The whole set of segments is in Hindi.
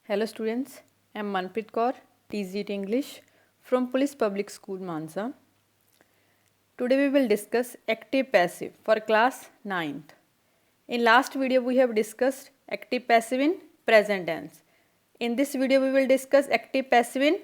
Hello students, I am Manpreet Kaur, TGT English from Police Public School Mansa. Today we will discuss active passive for class 9th. In last video we have discussed active passive in present tense. In this video we will discuss active passive in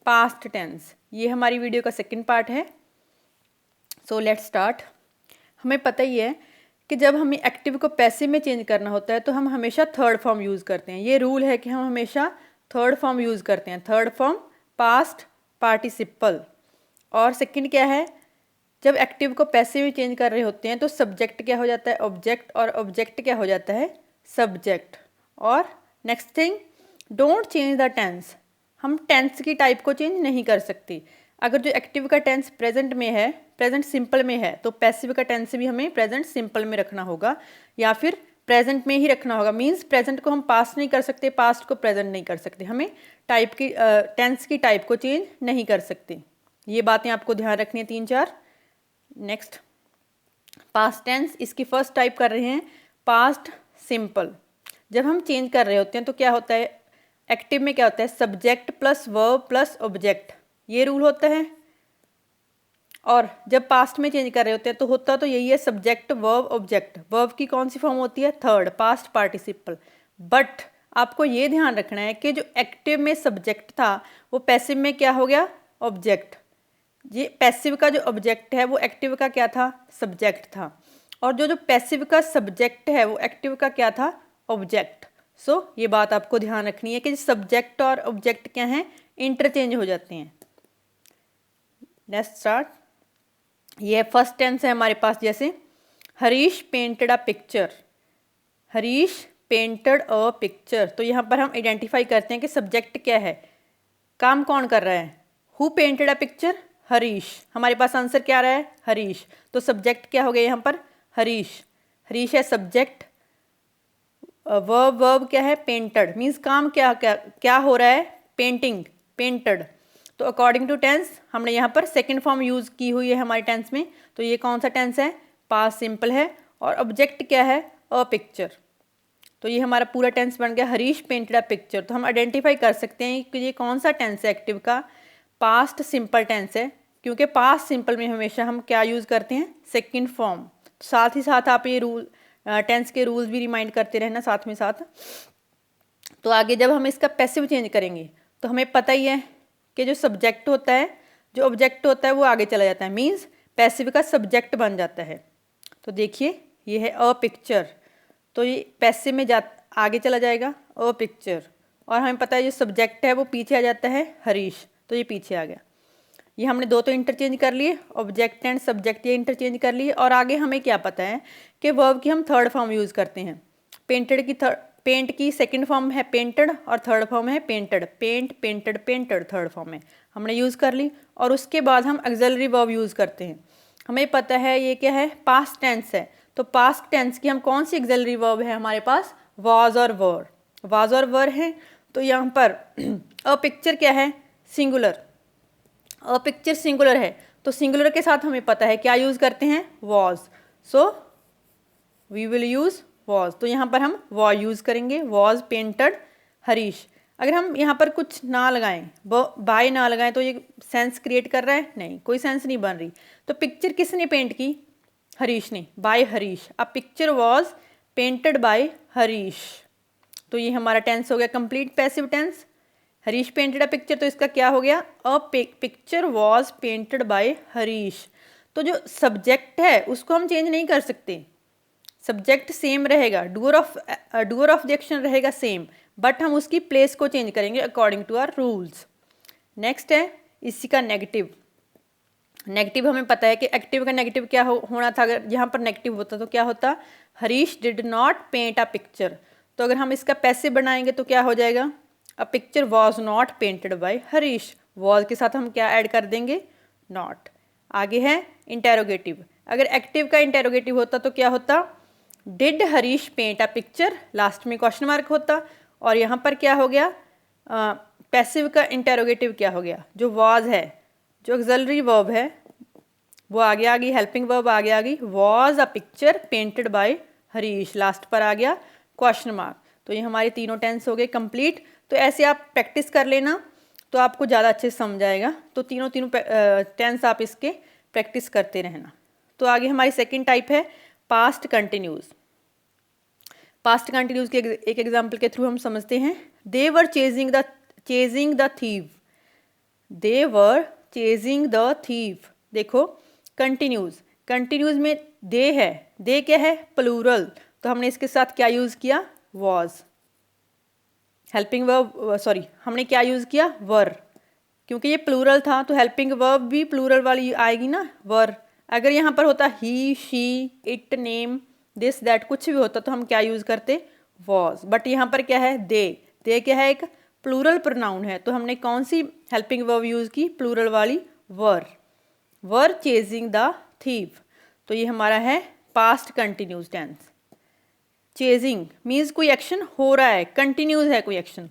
past tense. ये हमारी वीडियो का सेकंड पार्ट है. So let's start. हमें पता ही है कि जब हमें एक्टिव को पैसिव में चेंज करना होता है तो हम हमेशा थर्ड फॉर्म यूज़ करते हैं. ये रूल है कि हम हमेशा थर्ड फॉर्म यूज़ करते हैं. Third form past participle. और सेकंड क्या है, जब एक्टिव को पैसिव में चेंज कर रहे होते हैं तो सब्जेक्ट क्या हो जाता है, ऑब्जेक्ट, और ऑब्जेक्ट क्या हो जाता है, सब्जेक्ट. और next thing, don't change the tense. हम टेंस की टाइप को चेंज नहीं कर सकती. अगर जो एक्टिव का टेंस प्रेजेंट में है, प्रेजेंट सिंपल में है, तो पैसिव का टेंस भी हमें प्रेजेंट सिंपल में रखना होगा या फिर प्रेजेंट में ही रखना होगा. मींस प्रेजेंट को हम पास्ट नहीं कर सकते, पास्ट को प्रेजेंट नहीं कर सकते. हमें टाइप की टेंस की टाइप को चेंज नहीं कर सकते. ये बातें आपको ध्यान रखनी है 3-4. Next, past tense. इसकी फर्स्ट टाइप कर रहे हैं पास्ट सिंपल. जब हम चेंज कर रहे होते हैं तो क्या होता है, एक्टिव में क्या होता है, subject plus verb plus object. ये रूल होता है. और जब पास्ट में चेंज कर रहे होते हैं तो होता तो यही है, सब्जेक्ट वर्ब ऑब्जेक्ट. वर्ब की कौन सी फॉर्म होती है, थर्ड, पास्ट पार्टिसिपल. बट आपको ये ध्यान रखना है कि जो एक्टिव में सब्जेक्ट था वो पैसिव में क्या हो गया, ऑब्जेक्ट. ये पैसिव का जो ऑब्जेक्ट है वो एक्टिव का क्या था, सब्जेक्ट था. और जो पैसिव का सब्जेक्ट है वो एक्टिव का क्या था, ऑब्जेक्ट. सो ये बात आपको ध्यान रखनी है कि सब्जेक्ट और ऑब्जेक्ट क्या हैं, इंटरचेंज हो जाते हैं. Next start. ये फर्स्ट टेंस है हमारे पास. जैसे Harish painted a picture. Harish painted a picture. तो यहाँ पर हम आइडेंटिफाई करते हैं कि सब्जेक्ट क्या है, काम कौन कर रहा है. Who painted a picture, Harish. हमारे पास आंसर क्या आ रहा है, हरीश. तो सब्जेक्ट क्या हो गया यहाँ पर, हरीश. हरीश है सब्जेक्ट. वर्ब क्या है, पेंटेड. मीन्स काम क्या क्या क्या हो रहा है, पेंटिंग, पेंटेड. तो अकॉर्डिंग टू टेंस हमने यहाँ पर सेकंड फॉर्म यूज़ की हुई है हमारे टेंस में. तो ये कौन सा टेंस है, पास्ट सिंपल है. और ऑब्जेक्ट क्या है, अ पिक्चर. तो ये हमारा पूरा टेंस बन गया, हरीश पेंटेड अ पिक्चर. तो हम आइडेंटिफाई कर सकते हैं कि ये कौन सा टेंस है एक्टिव का, पास्ट सिंपल टेंस है. क्योंकि पास्ट सिंपल में हमेशा हम क्या यूज़ करते हैं, सेकेंड फॉर्म. साथ ही साथ आप ये रूल टेंस के रूल्स भी रिमाइंड करते रहना साथ में साथ. तो आगे जब हम इसका पैसिव चेंज करेंगे तो हमें पता ही है कि जो सब्जेक्ट होता है, जो ऑब्जेक्ट होता है वो आगे चला जाता है. मीन्स पैसिव का सब्जेक्ट बन जाता है. तो देखिए ये है अ पिक्चर. तो ये पैसिव में आगे चला जाएगा, अ पिक्चर. और हमें पता है जो सब्जेक्ट है वो पीछे आ जाता है, हरीश. तो ये पीछे आ गया. ये हमने दो तो इंटरचेंज कर लिए, ऑब्जेक्ट एंड सब्जेक्ट ये इंटरचेंज कर लिए. और आगे हमें क्या पता है कि वर्ब की हम थर्ड फॉर्म यूज़ करते हैं. पेंटेड की पेंट की सेकंड फॉर्म है पेंटेड और थर्ड फॉर्म है painted. Paint, painted, painted third form है, हमने यूज़ कर ली. और उसके बाद हम ऑक्सिलरी वर्ब यूज़ करते हैं. हमें पता है ये क्या है, पास्ट टेंस है. तो पास्ट टेंस की हम कौन सी ऑक्सिलरी वर्ब है हमारे पास, वाज और वर. वाज और वर है. तो यहाँ पर अ पिक्चर क्या है, सिंगुलर. अ पिक्चर सिंगुलर है तो सिंगुलर के साथ हमें पता है क्या यूज़ करते हैं, was. So we will use was. तो यहाँ पर हम वॉज यूज़ करेंगे, वॉज पेंटेड हरीश. अगर हम यहाँ पर कुछ ना लगाएं, बाय ना लगाएं, तो ये सेंस क्रिएट कर रहा है, नहीं, कोई सेंस नहीं बन रही. तो पिक्चर किसने पेंट की, हरीश ने, by Harish. A picture was painted by Harish. तो ये हमारा टेंस हो गया complete passive tense. Harish painted a picture, तो इसका क्या हो गया, a picture was painted by Harish. तो जो सब्जेक्ट है उसको हम चेंज नहीं कर सकते, सब्जेक्ट सेम रहेगा, डूअर ऑफ द एक्शन रहेगा सेम, बट हम उसकी प्लेस को चेंज करेंगे according to our rules. Next है इसी का नेगेटिव. नेगेटिव हमें पता है कि एक्टिव का नेगेटिव क्या होना था. अगर यहाँ पर नेगेटिव होता तो क्या होता, Harish did not paint a picture. तो अगर हम इसका पैसिव बनाएंगे तो क्या हो जाएगा, अ picture was not painted by Harish. Was के साथ हम क्या ऐड कर देंगे, नॉट. आगे है इंटेरोगेटिव. अगर एक्टिव का इंटेरोगेटिव होता तो क्या होता, did Harish paint a picture, last में क्वेश्चन मार्क होता. और यहाँ पर क्या हो गया, पैसिव का इंटेरोगेटिव क्या हो गया, जो वॉज है, जो ऑक्सिलरी वर्ब है वो आगे आ गई, हेल्पिंग वर्ब आगे आ गई, was a picture painted by Harish. Last पर आ गया क्वेश्चन मार्क. तो ये हमारे तीनों टेंस हो गए कंप्लीट। तो ऐसे आप प्रैक्टिस कर लेना तो आपको ज़्यादा अच्छे से समझ आएगा। तो तीनों टेंस आप इसके प्रैक्टिस करते रहना। तो आगे हमारी सेकंड टाइप है पास्ट कंटिन्यूस। पास्ट कंटिन्यूस के एक एग्जाम्पल के थ्रू हम समझते हैं। They were chasing the thief. They were chasing the thief. देखो कंटिन्यूज में दे है, दे क्या है, प्लूरल, तो हमने इसके साथ क्या यूज़ किया, वॉज। हेल्पिंग वर्ब सॉरी हमने क्या यूज़ किया, वर, क्योंकि ये प्लूरल था तो हेल्पिंग वर्ब भी प्लूरल वाली आएगी ना, वर। अगर यहाँ पर होता he, she, it, name, this, that, कुछ भी होता तो हम क्या यूज़ करते, वॉज। बट यहाँ पर क्या है, दे क्या है, एक प्लूरल प्रोनाउन है, तो हमने कौन सी हेल्पिंग वर्ब यूज़ की, प्लूरल वाली, वर चेजिंग द थीव। तो ये हमारा है past continuous tense. Chasing means कोई एक्शन हो रहा है, कंटिन्यूस है कोई एक्शन,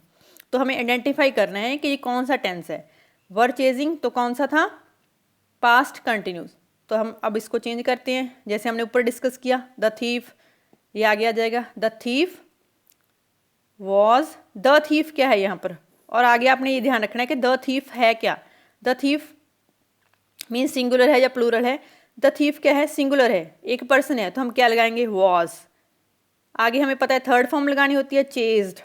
तो हमें आइडेंटिफाई करना है कि ये कौन सा टेंस है। वर चेजिंग तो कौन सा था, पास्ट कंटिन्यूस। तो हम अब इसको चेंज करते हैं, जैसे हमने ऊपर डिस्कस किया, द थीफ, ये आगे आ जाएगा, the thief was, the thief क्या है यहाँ पर, और आगे आपने ये ध्यान रखना है कि द थीफ है क्या। द थीफ मीन्स सिंगुलर है या प्लूरल है, द थीफ क्या है, सिंगुलर है, एक पर्सन है, तो हम क्या लगाएंगे, वॉज। आगे हमें पता है थर्ड फॉर्म लगानी होती है, चेज्ड।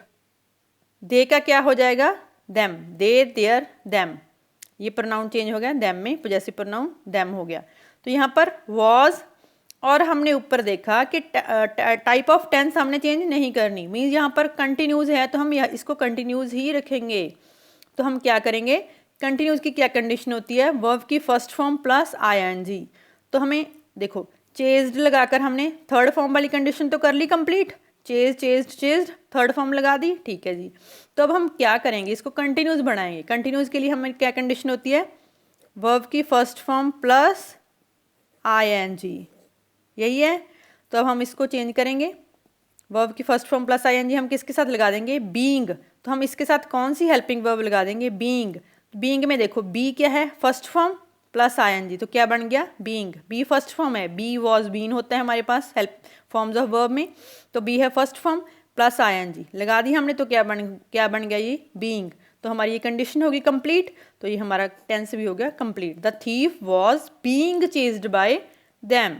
दे का क्या हो जाएगा, देम, दे, देयर, देम, ये प्रोनाउन चेंज हो गया, देम में पॉजेसिव प्रोनाउन देम हो गया। तो यहाँ पर वॉज, और हमने ऊपर देखा कि टाइप ऑफ टेंस हमने चेंज नहीं करनी, मीन्स यहाँ पर कंटिन्यूज है तो हम इसको कंटिन्यूज ही रखेंगे। तो हम क्या करेंगे, कंटिन्यूज की क्या कंडीशन होती है, वर्ब की फर्स्ट फॉर्म प्लस आईएनजी। तो हमें देखो चेज्ड लगाकर हमने थर्ड फॉर्म वाली कंडीशन तो कर ली कंप्लीट, चेज्ड थर्ड फॉर्म लगा दी, ठीक है जी। तो अब हम क्या करेंगे, इसको कंटिन्यूस बनाएंगे। कंटिन्यूस के लिए हमें क्या कंडीशन होती है, वर्ब की फर्स्ट फॉर्म प्लस आईएनजी, यही है। तो अब हम इसको चेंज करेंगे, वर्ब की फर्स्ट फॉर्म प्लस आईएनजी हम किसके साथ लगा देंगे, बीइंग। तो हम इसके साथ कौन सी हेल्पिंग वर्ब लगा देंगे, बीइंग। बीइंग में देखो बी क्या है, फर्स्ट फॉर्म प्लस आईएनजी, तो क्या बन गया, बीइंग। बी फर्स्ट फॉर्म है, बी वॉज बीन होता है हमारे पास हेल्प फॉर्म्स ऑफ वर्ब में, तो बी है फर्स्ट फॉर्म प्लस आईएनजी लगा दी हमने, तो क्या बन गया ये, बीइंग। तो हमारी ये कंडीशन होगी कंप्लीट, तो ये हमारा टेंस भी हो गया complete. The thief was being chased bye them.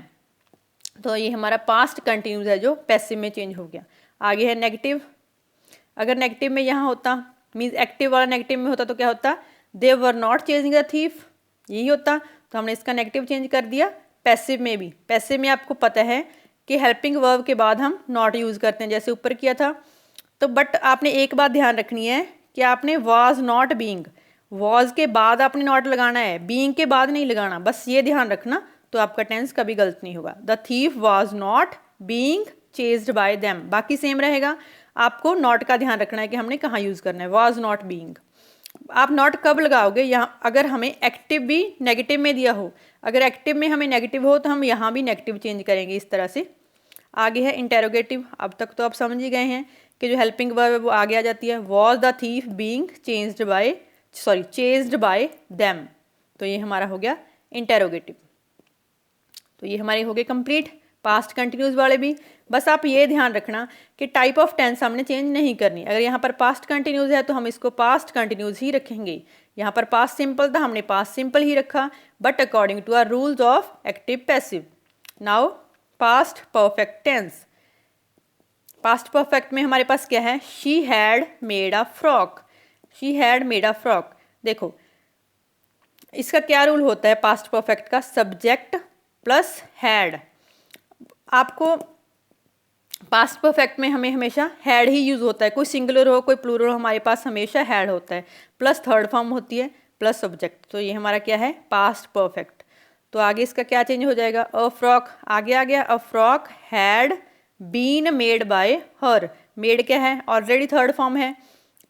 तो ये हमारा पास्ट कंटिन्यूस है जो पैसिव में चेंज हो गया। आगे है नेगेटिव। अगर नेगेटिव में यहाँ होता, मीन्स एक्टिव वाला नेगेटिव में होता तो क्या होता, they were not chasing the thief, यही होता। तो हमने इसका नेगेटिव चेंज कर दिया। पैसिव में भी, पैसिव में आपको पता है कि हेल्पिंग वर्ब के बाद हम नॉट यूज़ करते हैं, जैसे ऊपर किया था। तो बट आपने एक बात ध्यान रखनी है कि आपने वॉज नॉट बीइंग, वॉज के बाद आपने नॉट लगाना है, बीइंग के बाद नहीं लगाना, बस ये ध्यान रखना, तो आपका टेंस कभी गलत नहीं होगा। The thief was not being chased bye them, बाकी सेम रहेगा। आपको नॉट का ध्यान रखना है कि हमने कहाँ यूज़ करना है, वॉज नॉट बीइंग। आप नॉट कब लगाओगे, यहाँ अगर हमें एक्टिव भी नेगेटिव में दिया हो, अगर एक्टिव में हमें नेगेटिव हो तो हम यहाँ भी नेगेटिव चेंज करेंगे इस तरह से। आगे है इंटेरोगेटिव। अब तक तो आप समझ ही गए हैं कि जो हेल्पिंग वर्ब है वो आगे आ जाती है, was the thief being chased bye them. तो ये हमारा हो गया इंटेरोगेटिव। तो ये हमारे हो गए कंप्लीट पास्ट कंटिन्यूस वाले भी। बस आप ये ध्यान रखना कि टाइप ऑफ टेंस हमने चेंज नहीं करनी। अगर यहाँ पर पास्ट कंटिन्यूस है तो हम इसको पास्ट कंटिन्यूस ही रखेंगे। यहाँ पर पास्ट सिंपल था, हमने पास्ट सिंपल ही रखा, but according to our rules of active passive. Now past perfect tense. Past perfect में हमारे पास क्या है, she had made a frock, she had made a frock. देखो इसका क्या रूल होता है पास्ट परफेक्ट का, सब्जेक्ट प्लस हैड। आपको पास्ट परफेक्ट में हमें हमेशा हैड ही यूज़ होता है, कोई सिंगुलर हो कोई प्लूरल हो, हमारे पास हमेशा हैड होता है, प्लस थर्ड फॉर्म होती है प्लस सब्जेक्ट। तो ये हमारा क्या है पास्ट परफेक्ट। तो आगे इसका क्या चेंज हो जाएगा, अ फ्रॉक आगे आ गया, a frock had been made by her. Made क्या है, ऑलरेडी थर्ड फॉर्म है,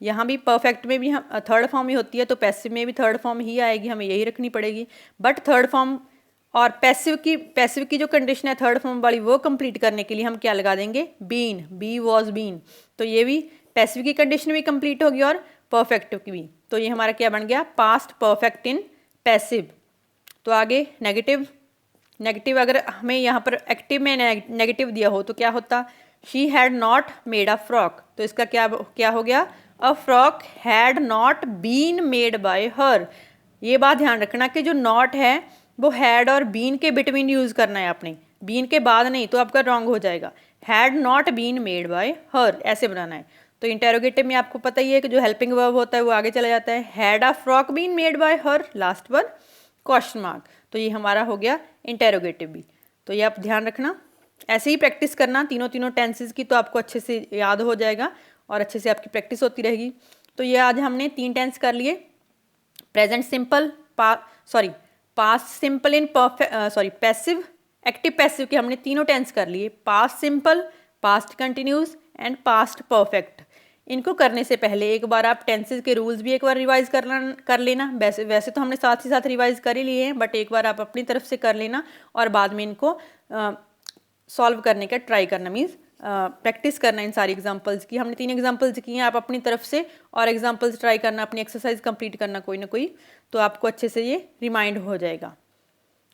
यहाँ भी परफेक्ट में भी हम थर्ड फॉर्म ही होती है, तो पैसिव में भी थर्ड फॉर्म ही आएगी, हमें यही रखनी पड़ेगी। बट थर्ड फॉर्म और पैसिव की जो कंडीशन है थर्ड फॉर्म वाली वो कंप्लीट करने के लिए हम क्या लगा देंगे, बीन, बी वॉज बीन। तो ये भी पैसिव की कंडीशन भी कंप्लीट होगी और परफेक्ट की भी। तो ये हमारा क्या बन गया, पास्ट परफेक्ट इन पैसिव। तो आगे नेगेटिव अगर हमें यहाँ पर एक्टिव में नेगेटिव दिया हो तो क्या होता, she had not made a frock. तो इसका क्या क्या हो गया, a frock had not been made by her. ये बात ध्यान रखना कि जो नॉट है वो हैड और बीन के बिटवीन यूज़ करना है आपने, बीन के बाद नहीं, तो आपका रॉन्ग हो जाएगा। Had not been made by her ऐसे बनाना है। तो इंटेरोगेटिव में आपको पता ही है कि जो हेल्पिंग वर्ब होता है वो आगे चला जाता है। Had a frock been made by her, last one question mark. तो ये हमारा हो गया इंटेरोगेटिव भी। तो ये आप ध्यान रखना, ऐसे ही प्रैक्टिस करना तीनों टेंसेस की, तो आपको अच्छे से याद हो जाएगा और अच्छे से आपकी प्रैक्टिस होती रहेगी। तो ये आज हमने 3 टेंस कर लिए, present simple, past simple in passive, active passive के हमने तीनों टेंस कर लिए, past simple, past continuous and past perfect. इनको करने से पहले एक बार आप टेंसेस के रूल्स भी एक बार रिवाइज कर लेना। वैसे तो हमने साथ ही साथ रिवाइज कर ही लिए हैं, बट एक बार आप अपनी तरफ से कर लेना और बाद में इनको सॉल्व करने का ट्राई करना, मीन्स प्रैक्टिस करना इन सारी एग्जांपल्स की। हमने 3 एग्जांपल्स की हैं, आप अपनी तरफ से और एग्जांपल्स ट्राई करना, अपनी एक्सरसाइज कंप्लीट करना कोई ना कोई, तो आपको अच्छे से ये रिमाइंड हो जाएगा।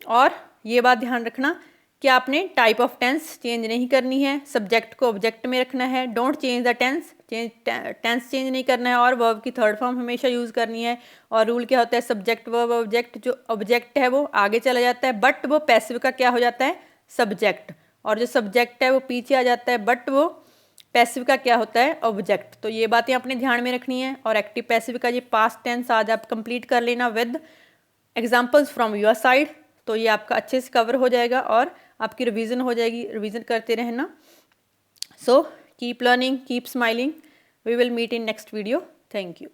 और ये बात ध्यान रखना कि आपने टाइप ऑफ टेंस चेंज नहीं करनी है, सब्जेक्ट को ऑब्जेक्ट में रखना है, don't change the tense, tense change नहीं करना है, और वर्ब की थर्ड फॉर्म हमेशा यूज़ करनी है। और रूल क्या होता है, सब्जेक्ट वर्ब ऑब्जेक्ट, जो ऑब्जेक्ट है वो आगे चला जाता है बट वो पैसिव का क्या हो जाता है, सब्जेक्ट, और जो सब्जेक्ट है वो पीछे आ जाता है बट वो पैसिव का क्या होता है, ऑब्जेक्ट। तो ये बातें अपने ध्यान में रखनी है। और एक्टिव पैसिव का ये पास्ट टेंस आज आप कंप्लीट कर लेना with examples from your side, तो ये आपका अच्छे से कवर हो जाएगा और आपकी रिवीजन हो जाएगी, रिवीजन करते रहना। So keep learning, keep smiling, we will meet in next video. Thank you.